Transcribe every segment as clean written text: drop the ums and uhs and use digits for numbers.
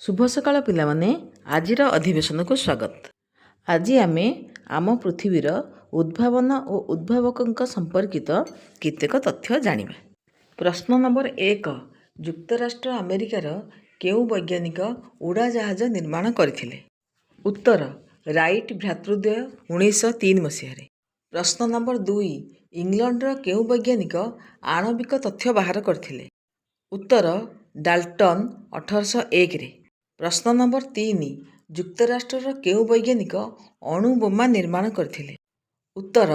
शुभ सकाळ पिलाମାନେ आजिर अधिवेशनକୁ स्वागत। आज आमे आम पृथ्वीर उद्भावन और उद्भावक संपर्कित केतेक तथ्य जानिबा। प्रश्न नंबर 1, युक्तराष्ट्र अमेरिकार केउ वैज्ञानिक उड़ाजहाज निर्माण करथिले? उत्तर, राइट भ्रातृद्वय 1903 मसीह। प्रश्न नंबर 2, इंग्लैंडर केउ वैज्ञानिक आणविक तथ्य बाहर करथिले? उत्तर, डाल्टन 1801। प्रश्न नंबर 3, युक्तराष्ट्र केउ वैज्ञानिक अणु बोमा निर्माण करथिले? उत्तर,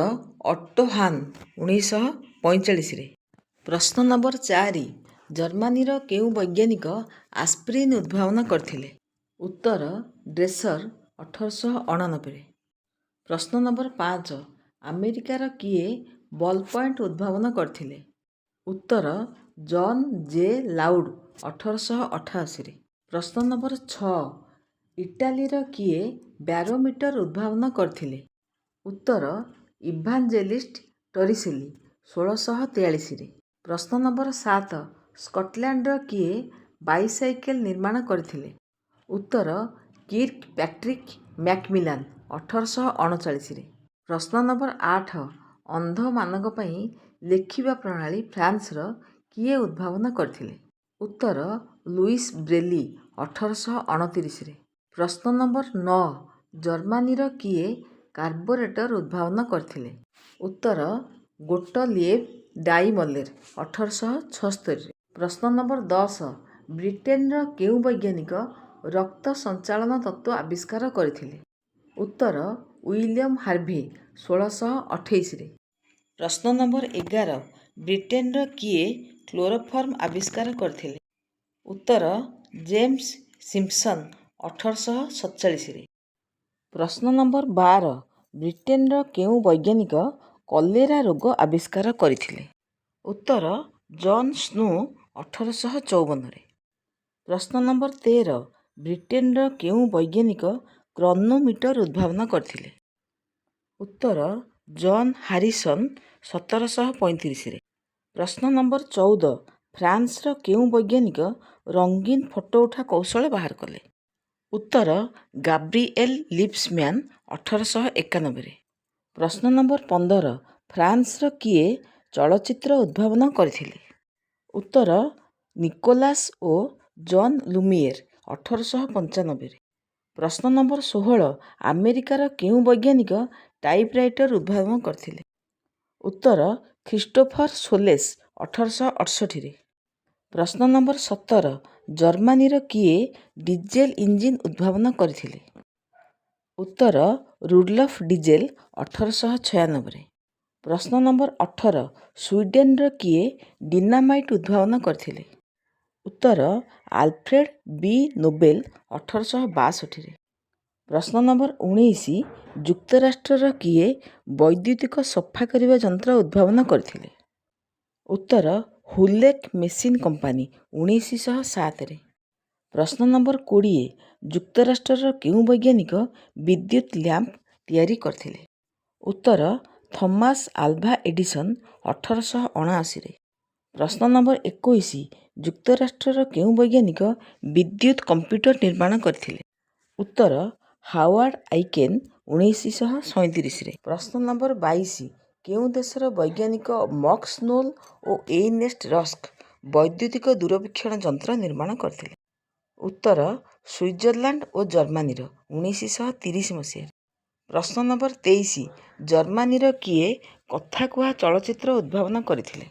ऑट्टो हान 1945। प्रश्न नंबर 4, जर्मनीर केउ वैज्ञानिक आस्पिरिन उद्भावन करथिले? उत्तर, ड्रेसर 1889। प्रश्न नंबर 5, अमेरिकार किए बॉल पॉइंट उद्भावन करथिले? उत्तर, जॉन जे लाउड 1888। प्रश्न नंबर 6, इटालीर किए बैरोमीटर उद्भावन करथिले? उत्तर, इभांजेलिस्ट टोरिसेली 1643। प्रश्न नंबर 7, स्कॉटलैंडर किए बाइसाइकेल निर्माण करथिले? उत्तर, किर्क पैट्रिक मैकमिलान 1839। प्रश्न नंबर 8, अंध मानक पई लेखिबा प्रणाली फ्रांसर किए उद्भावन करथिले? उत्तर, लुइस ब्रेली 1829। प्रश्न नंबर 9, जर्मनीर किए कार्बोरेटर उद्भावन करथिले? उत्तर, गोटलिएब डाइमलेर 1876। प्रश्न नंबर 10, ब्रिटेनर केउ वैज्ञानिक रक्त संचालन तत्व आविष्कार करथिले? उत्तर, विलियम हार्भे 1628। प्रश्न नंबर 11, ब्रिटेनर किए क्लोरोफॉर्म आविष्कार करथिले? उत्तर, जेम्स सिम्पसन 1847। प्रश्न नंबर 12, ब्रिटेनर केउ वैज्ञानिक कलेरा रोग आविष्कार करथिले? उत्तर, जॉन स्नो 1854। प्रश्न नंबर 13, ब्रिटेनर केउ वैज्ञानिक क्रोनोमीटर उद्भावन करथिले? उत्तर, जॉन हारिसन 1735। प्रश्न नंबर 14, फ्रांसर केउ वैज्ञानिक रंगीन फोटो उठा कौशल बाहर कले? उत्तर, गाब्रिएल लिप्समैन 1891। प्रश्न नंबर 15, फ्रांसर किए चलचित्र उद्भावन करथिले? उत्तर, निकोलास ओ जॉन लुमिएर 1895। प्रश्न नंबर 16, अमेरिकार केउ वैज्ञानिक टाइपराइटर उद्भावन करथिले? उत्तर, क्रिस्टोफर सोलेस 1868। प्रश्न नंबर 17, जर्मनीर किए डीजेल इंजिन उद्भावन करथिले? उत्तर, रुडल्फ डीजेल 1896। प्रश्न नंबर 18, स्वीडेनर किए डिनामाइट उद्भावन करथिले? उत्तर, आल्फ्रेड बी नोबेल 1862। प्रश्न नंबर 19, युक्तराष्ट्रर किए वैद्युतिक सफा करिबा यंत्र उद्भावन करथिले? उत्तर, हुलेक मेसिन कंपानी 1907। प्रश्न नंबर 20, युक्तराष्ट्रर केउ वैज्ञानिक विद्युत लैंप तैयारी करथिले? उत्तर, थॉमस आल्वा एडिसन 1879। प्रश्न नंबर 21, युक्तराष्ट्रर केउ वैज्ञानिक विद्युत कंप्यूटर निर्माण करथिले? उत्तर, हावार्ड आइकेन 1937। प्रश्न नंबर 22, केउ देशर वैज्ञानिक मक्सनोल और एर्नेस्ट रस्क वैद्युतिक दूरवीक्षण यंत्र निर्माण करथिले? उत्तर, स्विट्जरलैंड और जर्मनीर 1930 मसीह। प्रश्न नंबर 23, जर्मनीर किए कथा कुहा चलचित्र उद्भावन करथिले?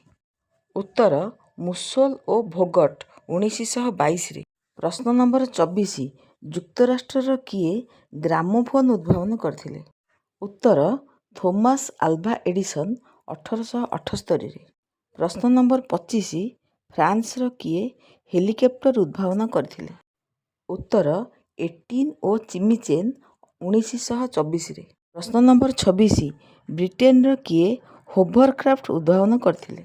उत्तर, मुसोल और भोगट 1922। प्रश्न नंबर 24, युक्तराष्ट्रर किए ग्रामोफोन उद्भावन करथिले? उत्तर, थॉमस आल्वा एडिसन 1878। प्रश्न नंबर 25, फ्रांसर किए हेलिकप्टर उद्भावन करथिले? उत्तर, एटिन ओ चिमिचेन 1924। प्रश्न नंबर 26, ब्रिटेनर किए होवरक्राफ्ट उद्भावन करथिले?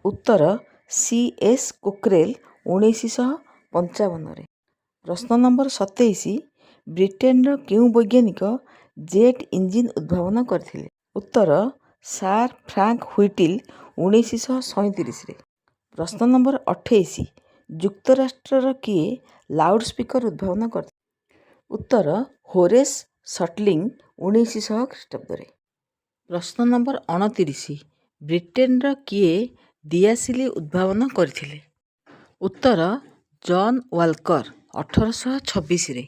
उत्तर, सी.एस. कोक्रेल 1955। प्रश्न नंबर 27, ब्रिटेनर केउ वैज्ञानिक जेट इंजिन उद्भावन करथिले? उत्तर, सार फ्रांक व्हिटिल 1937। प्रश्न नंबर 28, ଯୁକ୍ତରାଷ୍ଟ୍ରର କିଏ ଲାଉଡ୍ ସ୍ପିକର ଉଦ୍ଭାବନ କରିଥିଲେ? ଉତ୍ତର ହୋରେସ୍ ସଟଲିଂ 1900 ଖ୍ରୀଷ୍ଟାବ୍ଦରେ। ପ୍ରଶ୍ନ ନମ୍ବର 29 ବ୍ରିଟେନର କିଏ ଦିଆସିଲି ଉଦ୍ଭାବନ କରିଥିଲେ? ଉତ୍ତର ଜନ୍ ୱାଲକର 1826ରେ।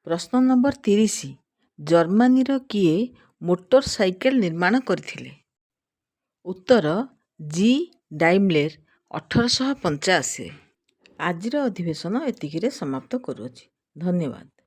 ପ୍ରଶ୍ନ ନମ୍ବର 30 ଜର୍ମାନୀର କିଏ ମୋଟର ସାଇକେଲ ନିର୍ମାଣ କରିଥିଲେ? ଉତ୍ତର ଜି ଡାଇମଲେର 1885ରେ। ଆଜିର ଅଧିବେଶନ ଏତିକିରେ ସମାପ୍ତ କରୁଅଛି। ଧନ୍ୟବାଦ।